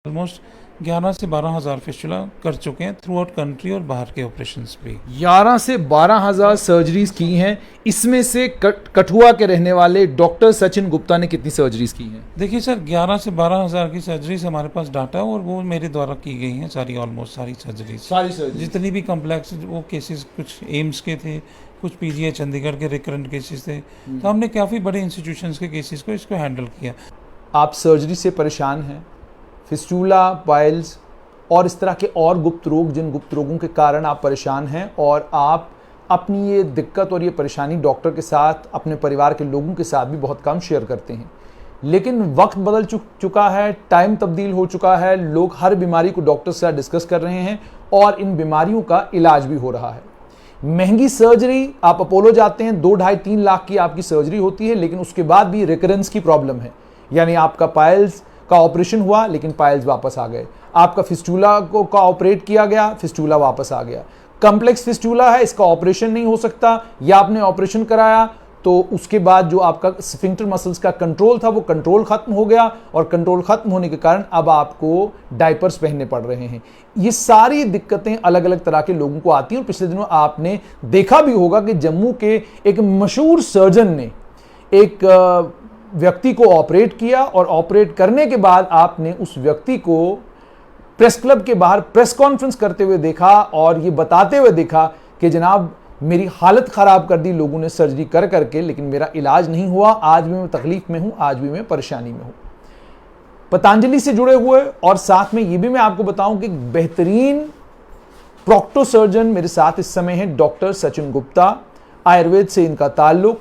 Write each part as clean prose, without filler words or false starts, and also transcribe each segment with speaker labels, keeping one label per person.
Speaker 1: Almost 11 से 12 हज़ार fistula कर चुके हैं थ्रू आउट कंट्री और बाहर के ऑपरेशंस भी।
Speaker 2: 11 से 12,000 सर्जरीज की हैं। इसमें से कठुआ के रहने वाले डॉक्टर सचिन गुप्ता ने कितनी सर्जरीज की हैं?
Speaker 1: देखिए सर, 11 से 12 हज़ार की सर्जरीज हमारे पास डाटा है और वो मेरे द्वारा की गई हैं सारी, ऑलमोस्ट सारी सर्जरीज। जितनी भी कम्प्लेक्स वो केसेस, कुछ एम्स के थे, कुछ पीजीआई चंडीगढ़ के रिकरेंट केसेस थे, तो हमने काफ़ी बड़े इंस्टीट्यूशंस के केसेस को इसको हैंडल किया।
Speaker 2: आप सर्जरी से परेशान हैं, फिस्टूला, पाइल्स और इस तरह के और गुप्त रोग, जिन गुप्त रोगों के कारण आप परेशान हैं और आप अपनी ये दिक्कत और ये परेशानी डॉक्टर के साथ, अपने परिवार के लोगों के साथ भी बहुत कम शेयर करते हैं। लेकिन वक्त बदल चुका है, टाइम तब्दील हो चुका है, लोग हर बीमारी को डॉक्टर से डिस्कस कर रहे हैं और इन बीमारियों का इलाज भी हो रहा है। महंगी सर्जरी, आप अपोलो जाते हैं, 2, 2.5, 3 लाख की आपकी सर्जरी होती है, लेकिन उसके बाद भी रिकरेंस की प्रॉब्लम है। यानी आपका पाइल्स का ऑपरेशन हुआ लेकिन पाइल्स वापस आ गए, आपका फिस्टूला का ऑपरेट किया गया, फिस्टूला वापस आ गया। कॉम्प्लेक्स फिस्टूला है, इसका ऑपरेशन नहीं हो सकता, या आपने ऑपरेशन कराया तो उसके बाद जो आपका स्फिंक्टर मसल्स का कंट्रोल था वो कंट्रोल खत्म हो गया, और कंट्रोल खत्म होने के कारण अब आपको डायपर्स पहनने पड़ रहे हैं। ये सारी दिक्कतें अलग अलग तरह के लोगों को आती हैं। और पिछले दिनों आपने देखा भी होगा कि जम्मू के एक मशहूर सर्जन ने एक व्यक्ति को ऑपरेट किया, और ऑपरेट करने के बाद आपने उस व्यक्ति को प्रेस क्लब के बाहर प्रेस कॉन्फ्रेंस करते हुए देखा और ये बताते हुए देखा कि जनाब, मेरी हालत खराब कर दी लोगों ने सर्जरी कर करके, लेकिन मेरा इलाज नहीं हुआ, आज भी मैं तकलीफ में हूं, आज भी मैं परेशानी में हूं। पतंजलि से जुड़े हुए और साथ में ये भी मैं आपको बताऊं कि बेहतरीन प्रोक्टो सर्जन मेरे साथ इस समय है डॉक्टर सचिन गुप्ता। आयुर्वेद से इनका ताल्लुक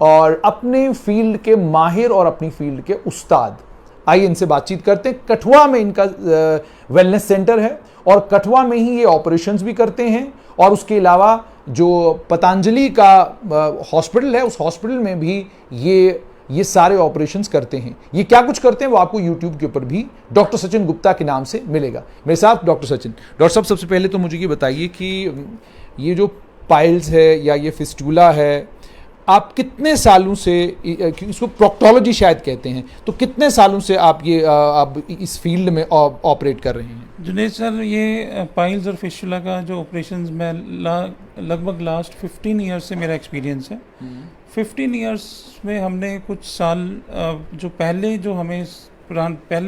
Speaker 2: और अपने फील्ड के माहिर और अपनी फील्ड के उस्ताद। आइए इनसे बातचीत करते हैं। कठुआ में इनका वेलनेस सेंटर है और कठुआ में ही ये ऑपरेशंस भी करते हैं, और उसके अलावा जो पतंजलि का हॉस्पिटल है, उस हॉस्पिटल में भी ये सारे ऑपरेशंस करते हैं। ये क्या कुछ करते हैं वो आपको यूट्यूब के ऊपर भी डॉक्टर सचिन गुप्ता के नाम से मिलेगा। मेरे साथ डॉक्टर सचिन। डॉक्टर साहब, सबसे पहले तो मुझे ये बताइए कि ये जो पाइल्स है या ये फिस्टूला है, आप कितने सालों से, इसको प्रोक्टोलॉजी शायद कहते हैं, तो कितने सालों से आप इस फील्ड में ऑपरेट कर रहे हैं?
Speaker 1: जुनेद सर, ये पाइल्स और फिस्टुला का जो ऑपरेशंस में लगभग लास्ट 15 ईयर्स से मेरा एक्सपीरियंस है। 15 ईयर्स में हमने कुछ साल, जो पहले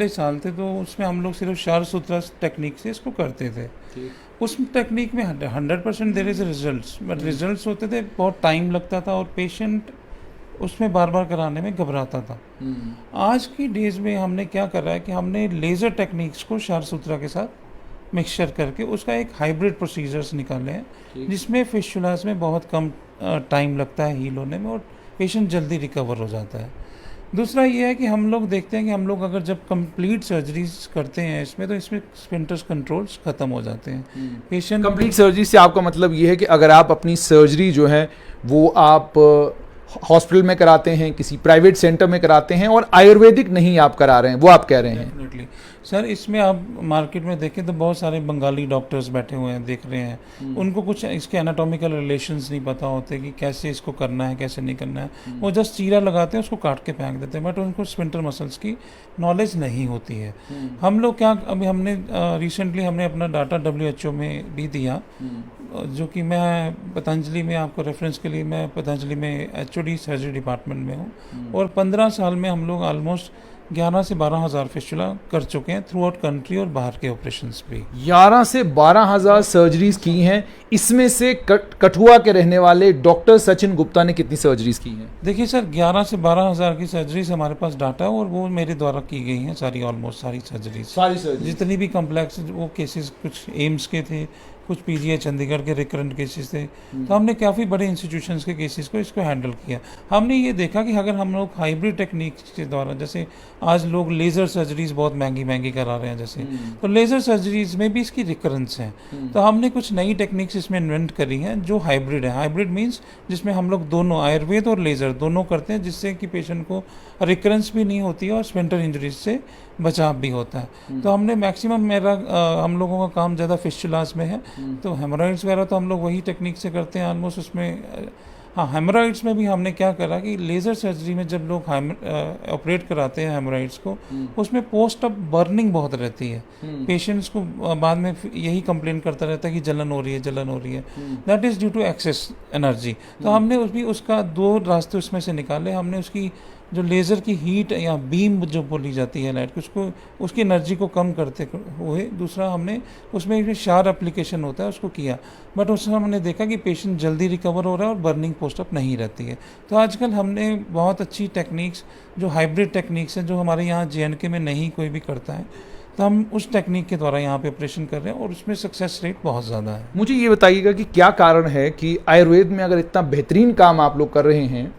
Speaker 1: साल थे, तो उसमें हम लोग सिर्फ शार सूत्रा टेक्निक से इसको करते थे। उस टेक्निक में 100% there is results, but results होते थे, बहुत टाइम लगता था और पेशेंट उसमें बार बार कराने में घबराता था। आज की डेज में हमने क्या कर रहा है कि हमने लेज़र टेक्निक्स को शार सूत्रा के साथ मिक्सचर करके उसका एक हाइब्रिड प्रोसीजर्स निकाले हैं, जिसमें फिस्टुलास में बहुत कम टाइम लगता है हील होने में और पेशेंट जल्दी रिकवर हो जाता है। दूसरा ये है कि हम लोग देखते हैं कि हम लोग अगर जब कंप्लीट सर्जरीज करते हैं इसमें, तो इसमें स्फिंक्टर कंट्रोल्स खत्म हो जाते हैं। पेशेंट
Speaker 2: कंप्लीट सर्जरी से आपका मतलब ये है कि अगर आप अपनी सर्जरी जो है वो आप हॉस्पिटल में कराते हैं, किसी प्राइवेट सेंटर में कराते हैं, और आयुर्वेदिक नहीं आप करा रहे हैं, वो आप कह रहे हैं?
Speaker 1: डेफिनेटली सर, इसमें आप मार्केट में देखें तो बहुत सारे बंगाली डॉक्टर्स बैठे हुए हैं, देख रहे हैं। उनको कुछ इसके एनाटॉमिकल रिलेशंस नहीं पता होते कि कैसे इसको करना है, कैसे नहीं करना है। वो जस्ट चीरा लगाते हैं, उसको काट के फेंक देते हैं, बट उनको स्फिंक्टर मसल्स की नॉलेज नहीं होती है। हम लोग क्या, अभी हमने रिसेंटली हमने अपना डाटा WHO में भी दिया, जो कि मैं पतंजलि में, आपको रेफरेंस के लिए, मैं पतंजलि में HOD सर्जरी डिपार्टमेंट में हूँ, और 15 साल में हम लोग ऑलमोस्ट 11 से 12 हज़ार फिस्टुला कर चुके हैं थ्रू आउट कंट्री और बाहर के ऑपरेशंस भी।
Speaker 2: 11 से 12,000 सर्जरीज की हैं। इसमें से कठुआ के रहने वाले डॉक्टर सचिन गुप्ता ने कितनी सर्जरीज की हैं?
Speaker 1: देखिए सर, 11 से 12 हज़ार की सर्जरीज हमारे पास डाटा है और वो मेरे द्वारा की गई हैं सारी, ऑलमोस्ट सारी सर्जरीज। जितनी भी कम्प्लेक्स वो केसेस, कुछ एम्स के थे, कुछ पीजीआई चंडीगढ़ के रिकरेंट केसेस थे, तो हमने काफ़ी बड़े इंस्टीट्यूशंस के केसेस को इसको हैंडल किया। हमने ये देखा कि अगर हम लोग हाइब्रिड टेक्निक्स के द्वारा, जैसे आज लोग लेज़र सर्जरीज बहुत महंगी करा रहे हैं जैसे, तो लेज़र सर्जरीज में भी इसकी रिकरेंस है। तो हमने कुछ नई टेक्निक्स इसमें इन्वेंट करी हैं जो हाइब्रिड है। हाइब्रिड मीन्स जिसमें हम लोग दोनों, आयुर्वेद और लेज़र दोनों करते हैं, जिससे कि पेशेंट को रिकरेंस भी नहीं होती है और स्फिंक्टर इंजरीज से बचाव भी होता है। तो हमने मैक्सिमम, हम लोगों का काम ज़्यादा फिस्टुलास में है, तो हेमोरॉइड्स वगैरह तो हम लोग वही टेक्निक से करते हैं ऑलमोस्ट। उसमें हाँ, हेमोरॉइड्स में भी हमने क्या करा कि लेज़र सर्जरी में जब लोग ऑपरेट कराते हैं हेमोरॉइड्स को, उसमें पोस्ट ऑफ बर्निंग बहुत रहती है। पेशेंट्स को बाद में यही कंप्लेन करता रहता है कि जलन हो रही है, जलन हो रही है। That is due to excess energy. तो हमने उसका 2 रास्ते उसमें से निकाले। हमने उसकी जो लेज़र की हीट या बीम जो बोली जाती है लाइट, उसकी एनर्जी को कम करते हुए, दूसरा हमने उसमें एक शार एप्लीकेशन होता है उसको किया, बट उसमें हमने देखा कि पेशेंट जल्दी रिकवर हो रहा है और बर्निंग पोस्ट अप नहीं रहती है। तो आजकल हमने बहुत अच्छी टेक्निक्स, जो हाइब्रिड टेक्निक्स हैं, जो हमारे यहाँ JNK में नहीं कोई भी करता है, तो हम उस टेक्निक के द्वारा यहाँ पे ऑपरेशन कर रहे हैं और उसमें सक्सेस रेट बहुत ज़्यादा है।
Speaker 2: मुझे ये बताइएगा कि क्या कारण है कि आयुर्वेद में अगर इतना बेहतरीन काम आप लोग कर रहे हैं,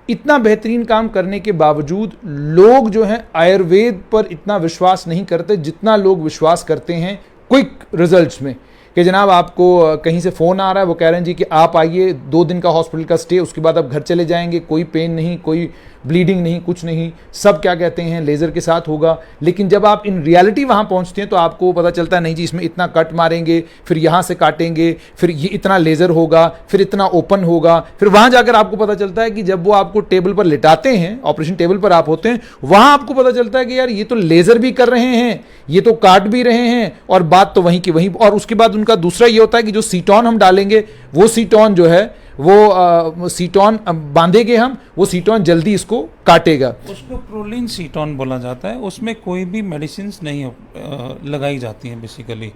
Speaker 2: इतना बेहतरीन काम करने के बावजूद लोग जो हैं आयुर्वेद पर इतना विश्वास नहीं करते जितना लोग विश्वास करते हैं क्विक रिजल्ट्स में। कि जनाब आपको कहीं से फ़ोन आ रहा है, वो कह रहे हैं जी कि आप आइए, 2 दिन का हॉस्पिटल का स्टे, उसके बाद आप घर चले जाएंगे, कोई पेन नहीं, कोई ब्लीडिंग नहीं, कुछ नहीं, सब क्या कहते हैं लेज़र के साथ होगा। लेकिन जब आप इन रियलिटी वहाँ पहुँचते हैं तो आपको पता चलता है नहीं जी, इसमें इतना कट मारेंगे, फिर यहाँ से काटेंगे, फिर ये इतना लेज़र होगा, फिर इतना ओपन होगा। फिर वहाँ जाकर आपको पता चलता है कि जब वो आपको टेबल पर लिटाते हैं, ऑपरेशन टेबल पर आप होते हैं, वहाँ आपको पता चलता है कि यार ये तो लेज़र भी कर रहे हैं, ये तो काट भी रहे हैं, और बात तो वहीं की वहीं। और उसके बाद उनका दूसरा ये होता है कि जो सीटॉन हम डालेंगे, वो सीटॉन जो है वो सीटॉन बांधेंगे हम, वो सीटॉन जल्दी इसको काटेगा।
Speaker 1: उसको प्रोलिन सीटॉन बोला जाता है। उसमें कोई भी मेडिसिन्स नहीं लगाई जाती हैं बेसिकली।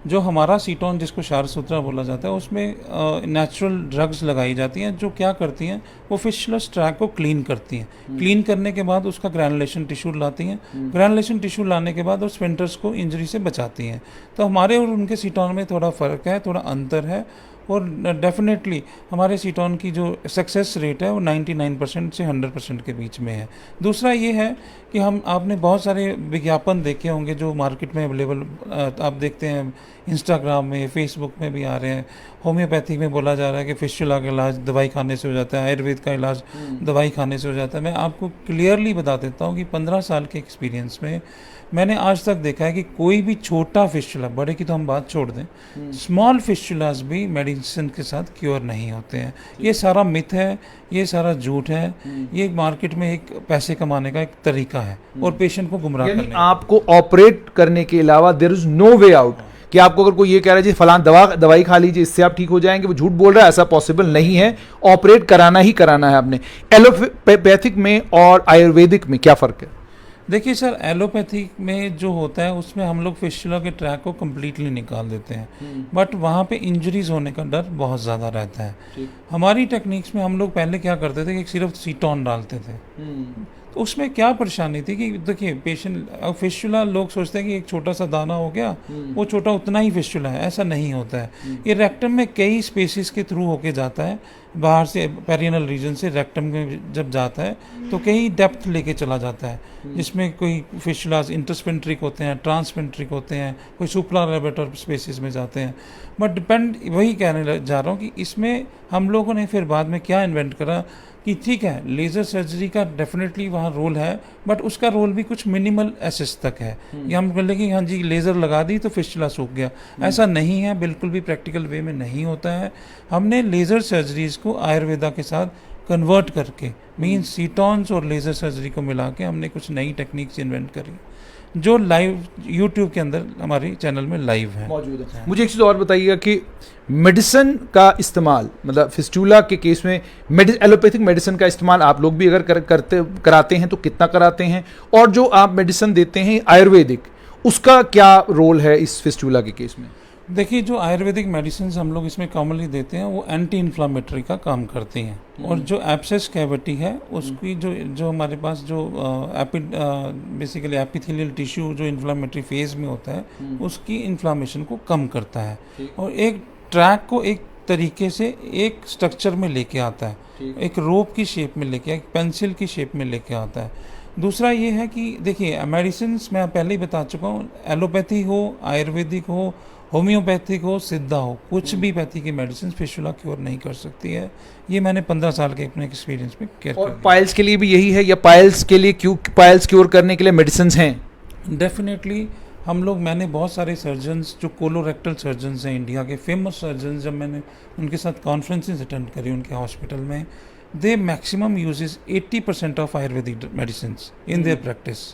Speaker 1: जो हमारा सीटॉन, जिसको क्षारसूत्रा बोला जाता है, उसमें नेचुरल ड्रग्स लगाई जाती हैं, जो क्या करती हैं, वो फिशुलस ट्रैक को क्लीन करती हैं। क्लीन करने के बाद उसका ग्रैनुलेशन टिश्यू लाती हैं। ग्रैनुलेशन टिश्यू लाने के बाद वो स्फिंक्टर्स को इंजरी से बचाती हैं। तो हमारे और उनके सीटॉन में थोड़ा फ़र्क है, थोड़ा अंतर है। और डेफिनेटली हमारे सीटॉन की जो सक्सेस रेट है वो 99% से 100% के बीच में है। दूसरा ये है कि आपने बहुत सारे विज्ञापन देखे होंगे जो मार्केट में अवेलेबल आप देखते हैं, इंस्टाग्राम में, फेसबुक में भी आ रहे हैं। होम्योपैथी में बोला जा रहा है कि फिस्टुला का इलाज दवाई खाने से हो जाता है, आयुर्वेद का इलाज दवाई खाने से हो जाता है। मैं आपको क्लियरली बता देता हूँ कि 15 साल के एक्सपीरियंस में मैंने आज तक देखा है कि कोई भी छोटा फिस्टुला, बड़े की तो हम बात छोड़ दें, स्मॉल फिस्टुलास भी मेडिसिन के साथ क्योर नहीं होते हैं। ये सारा मिथ है, ये सारा झूठ है। ये मार्केट में एक पैसे कमाने का एक तरीका है और पेशेंट को गुमराह करने का।
Speaker 2: आपको ऑपरेट करने के अलावा there is no way out. कि आपको अगर कोई ये कह रहा है जी फलान दवाई खा लीजिए, इससे आप ठीक हो जाएंगे, वो झूठ बोल रहा है, ऐसा पॉसिबल नहीं है। ऑपरेट कराना ही कराना है आपने। एलोपैथिक में और आयुर्वेदिक में क्या फ़र्क है?
Speaker 1: देखिए सर, एलोपैथी में जो होता है उसमें हम लोग फिस्टुला के ट्रैक को कम्प्लीटली निकाल देते हैं, बट वहाँ पे इंजरीज होने का डर बहुत ज़्यादा रहता है। हमारी टेक्निक्स में हम लोग पहले क्या करते थे कि सिर्फ सीटॉन डालते थे। तो उसमें क्या परेशानी थी कि देखिए पेशेंट, फिस्टुला लोग सोचते हैं कि एक छोटा सा दाना हो गया, वो छोटा उतना ही फिस्टुला है, ऐसा नहीं होता है। ये रेक्टम में कई स्पेसिस के थ्रू होके जाता है, बाहर से पेरिनल रीजन से रेक्टम में जब जाता है तो कई डेप्थ लेके चला जाता है, जिसमें कोई फिस्टुलास इंटरस्पेंट्रिक होते हैं, ट्रांसपेंट्रिक होते हैं, कोई सुप्रालेबेटर स्पेसिस में जाते हैं। बट डिपेंड, वही कहने जा रहा हूँ कि इसमें हम लोगों ने फिर बाद में क्या इन्वेंट करा कि ठीक है, लेज़र सर्जरी का डेफिनेटली वहाँ रोल है, बट उसका रोल भी कुछ मिनिमल एसेस तक है। या हम बोले कि हाँ जी लेज़र लगा दी तो फिस्टुला सूख गया, ऐसा नहीं है, बिल्कुल भी प्रैक्टिकल वे में नहीं होता है। हमने लेज़र सर्जरीज़ को आयुर्वेदा के साथ कन्वर्ट करके, मीन्स सीटॉन्स और लेज़र सर्जरी को मिला के हमने कुछ नई टेक्निक्स इन्वेंट करी, जो लाइव यूट्यूब के अंदर हमारी चैनल में लाइव है, मौजूद है।
Speaker 2: मुझे एक चीज़ और बताइएगा कि मेडिसिन का इस्तेमाल, मतलब फिस्टुला के केस में एलोपैथिक मेडिसिन का इस्तेमाल आप लोग भी अगर कराते हैं तो कितना कराते हैं, और जो आप मेडिसिन देते हैं आयुर्वेदिक, उसका क्या रोल है इस फिस्टुला के केस में?
Speaker 1: देखिए, जो आयुर्वेदिक मेडिसिन हम लोग इसमें कॉमनली देते हैं वो एंटी इन्फ्लामेटरी का काम करती हैं। और जो एब्सेस कैविटी है उसकी जो हमारे पास जो बेसिकली एपिथेलियल टिश्यू जो इन्फ्लामेटरी फेज में होता है, उसकी इन्फ्लामेशन को कम करता है और एक ट्रैक को एक तरीके से एक स्ट्रक्चर में लेके आता है, एक रोप की शेप में लेके, एक पेंसिल की शेप में लेके आता है। दूसरा ये है कि देखिए मेडिसिन मैं पहले ही बता चुका हूँ, एलोपैथी हो, आयुर्वेदिक हो, होम्योपैथिक हो, सिद्धा हो, कुछ भी पैथी की मेडिसिन फिस्टुला क्योर नहीं कर सकती है। ये मैंने 15 साल के अपने एक्सपीरियंस में केयर किया।
Speaker 2: और पाइल्स के लिए भी यही है, या पाइल्स के लिए पाइल्स क्योर करने के लिए मेडिसिन हैं?
Speaker 1: डेफिनेटली हम लोग, मैंने बहुत सारे सर्जन्स जो कोलोरेक्टल सर्जन्स हैं इंडिया के फेमस सर्जन्स, जब मैंने उनके साथ कॉन्फ्रेंसेस अटेंड करी उनके हॉस्पिटल में, they maximum uses 80% of Ayurvedic medicine in their practice.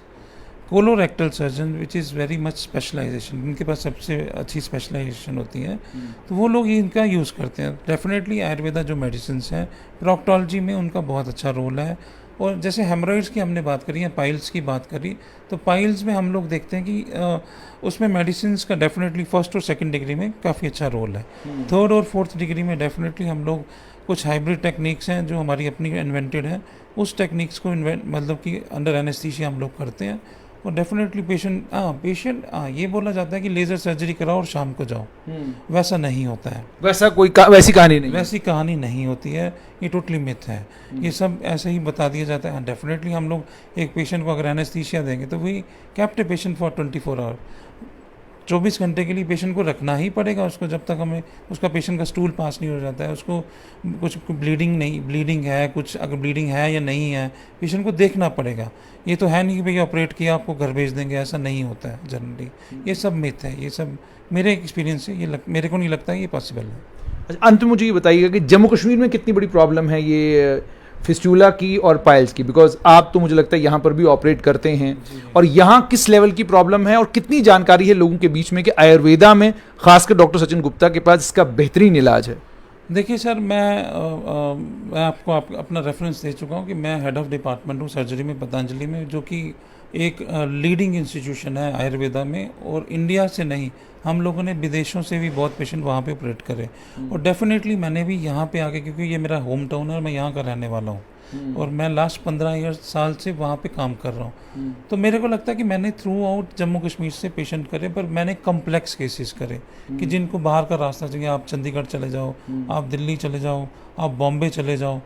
Speaker 1: Colorectal surgeon which is very much specialization, इनके पास सबसे अच्छी स्पेशलाइजेशन होती है, तो वो लोग इनका यूज़ करते हैं। डेफिनेटली आयुर्वेदा जो मेडिसिन हैं, प्रोक्टोलॉजी में उनका बहुत अच्छा रोल है। और जैसे हेमरॉइड्स की हमने बात करी या पाइल्स की बात करी, तो पाइल्स में हम लोग देखते हैं कि उसमें मेडिसिन का डेफिनेटली फर्स्ट और सेकंड डिग्री में काफ़ी अच्छा रोल है। थर्ड और फोर्थ डिग्री में डेफिनेटली हम लोग कुछ हाइब्रिड टेक्निक्स हैं जो हमारी अपनी इन्वेंटेड हैं, उस टेक्निक्स को मतलब कि अंडर एनेस्थीसिया हम लोग करते हैं। और डेफिनेटली पेशेंट ये बोला जाता है कि लेज़र सर्जरी कराओ और शाम को जाओ, वैसा नहीं होता है।
Speaker 2: वैसी कहानी नहीं,
Speaker 1: वैसी कहानी नहीं होती है, ये टोटली मिथ है। ये सब ऐसे ही बता दिया जाता है। डेफिनेटली हम लोग एक पेशेंट को अगर एनेस्थीसिया देंगे तो we kept a patient for 24 hour, 24 घंटे के लिए पेशेंट को रखना ही पड़ेगा उसको, जब तक हमें उसका पेशेंट का स्टूल पास नहीं हो जाता है, उसको कुछ ब्लीडिंग है, कुछ अगर ब्लीडिंग है या नहीं है, पेशेंट को देखना पड़ेगा। ये तो है नहीं कि भैया ऑपरेट किया आपको घर भेज देंगे, ऐसा नहीं होता है जनरली। ये सब मिथ है, ये सब मेरे एक्सपीरियंस से मेरे को नहीं लगता है ये पॉसिबल है।
Speaker 2: अंत में मुझे ये बताइएगा कि जम्मू कश्मीर में कितनी बड़ी प्रॉब्लम है ये फिस्टूला की और पाइल्स की, बिकॉज आप तो मुझे लगता है यहाँ पर भी ऑपरेट करते हैं, और यहाँ किस लेवल की प्रॉब्लम है और कितनी जानकारी है लोगों के बीच में कि आयुर्वेदा में खासकर डॉक्टर सचिन गुप्ता के पास इसका बेहतरीन इलाज है?
Speaker 1: देखिए सर, मैं आपको अपना रेफरेंस दे चुका हूँ कि मैं हेड ऑफ डिपार्टमेंट हूँ सर्जरी में पतंजलि में, जो कि एक लीडिंग इंस्टीट्यूशन है आयुर्वेदा में। और इंडिया से नहीं, हम लोगों ने विदेशों से भी बहुत पेशेंट वहाँ पे ऑपरेट करे। और डेफिनेटली मैंने भी यहाँ पे आके, क्योंकि ये मेरा होम टाउन है और मैं यहाँ का रहने वाला हूँ, और मैं लास्ट 15 साल से वहाँ पे काम कर रहा हूँ, तो मेरे को लगता है कि मैंने थ्रू आउट जम्मू कश्मीर से पेशेंट करे, पर मैंने कम्प्लेक्स केसेस करे कि जिनको बाहर का रास्ता चाहिए। आप चंडीगढ़ चले जाओ, आप दिल्ली चले जाओ, आप बॉम्बे चले जाओ,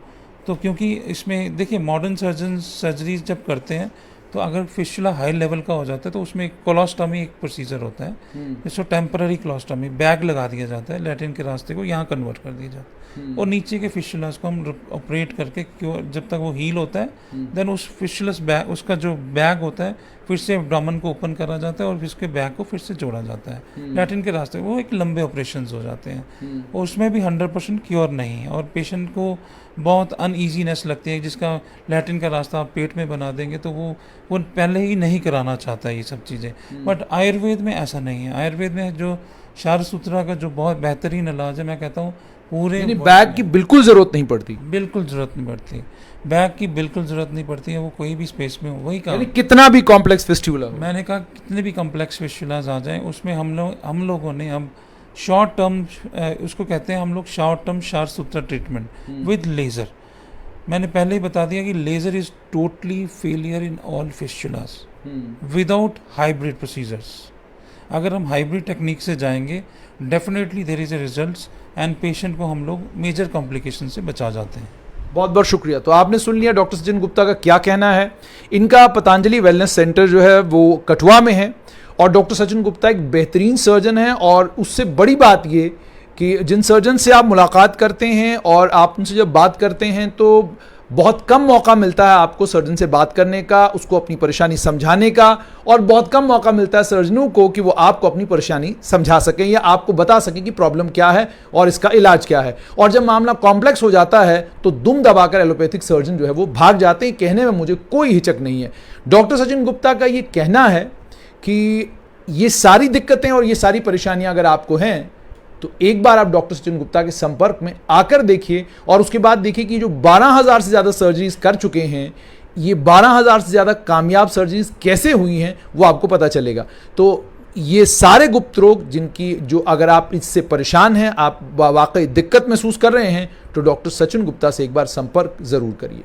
Speaker 1: तो क्योंकि इसमें देखिए मॉडर्न सर्जरीज जब करते हैं तो अगर फिस्टुला हाई लेवल का हो जाता है तो उसमें कोलोस्टॉमी एक प्रोसीजर होता है, जिसको टेम्पररी कोलोस्टॉमी, बैग लगा दिया जाता है, लैट्रिन के रास्ते को यहाँ कन्वर्ट कर दिया जाता है, और नीचे के फिस्टुलास को हम ऑपरेट करके जब तक वो हील होता है, देन उस फिस्टुलस बैग, उसका जो बैग होता है, फिर से एब्डोमेन को ओपन करा जाता है और फिर उसके बैग को फिर से जोड़ा जाता है लैट्रिन के रास्ते। वो एक लंबे ऑपरेशंस हो जाते हैं, और उसमें भी 100% क्योर नहीं है, और पेशेंट को बहुत अनईजीनेस लगती है। जिसका लैट्रिन का रास्ता आप पेट में बना देंगे तो वो पहले ही नहीं कराना चाहता है ये सब चीज़ें। बट आयुर्वेद में ऐसा नहीं है। आयुर्वेद में जो शार सूत्रा का जो बहुत बेहतरीन इलाज है, मैं कहता हूँ पूरे
Speaker 2: बैग की बिल्कुल ज़रूरत नहीं पड़ती,
Speaker 1: बिल्कुल ज़रूरत नहीं पड़ती, बैग की बिल्कुल ज़रूरत नहीं पड़ती है। वो कोई भी स्पेस में हो, वही कहा
Speaker 2: कितना भी कॉम्प्लेक्स फिस्टुला,
Speaker 1: मैंने कहा कितने भी कॉम्प्लेक्स फिस्टुलाज आ जाएं, उसमें हम लोगों ने अब शॉर्ट टर्म, उसको कहते हैं हम लोग शॉर्ट टर्म शार सूत्रा ट्रीटमेंट विद लेज़र। मैंने पहले ही बता दिया कि laser is totally failure in all fistulas without hybrid procedures. अगर हम हाइब्रिड टेक्निक से जाएंगे, definitely there is a results, and patient को हम लोग मेजर कॉम्प्लिकेशन से बचा जाते हैं।
Speaker 2: बहुत बहुत शुक्रिया। तो आपने सुन लिया डॉक्टर सचिन गुप्ता का क्या कहना है। इनका पतंजलि वेलनेस सेंटर जो है वो कठुआ में है, और डॉक्टर सचिन गुप्ता एक बेहतरीन सर्जन है। और उससे बड़ी बात ये कि जिन सर्जन से आप मुलाकात करते हैं और आप उनसे जब बात करते हैं तो बहुत कम मौका मिलता है आपको सर्जन से बात करने का, उसको अपनी परेशानी समझाने का, और बहुत कम मौका मिलता है सर्जनों को कि वो आपको अपनी परेशानी समझा सकें या आपको बता सकें कि प्रॉब्लम क्या है और इसका इलाज क्या है। और जब मामला कॉम्प्लेक्स हो जाता है तो दुम दबाकर एलोपैथिक सर्जन जो है वो भाग जाते हैं। कहने में मुझे कोई हिचक नहीं है। डॉक्टर सचिन गुप्ता का ये कहना है कि ये सारी दिक्कतें और ये सारी परेशानियां अगर आपको हैं तो एक बार आप डॉक्टर सचिन गुप्ता के संपर्क में आकर देखिए, और उसके बाद देखिए कि जो 12,000 से ज़्यादा सर्जरीज कर चुके हैं, ये 12,000 से ज़्यादा कामयाब सर्जरीज कैसे हुई हैं वो आपको पता चलेगा। तो ये सारे गुप्त रोग जिनकी जो अगर आप इससे परेशान हैं, आप वाकई दिक्कत महसूस कर रहे हैं, तो डॉक्टर सचिन गुप्ता से एक बार संपर्क ज़रूर करिए।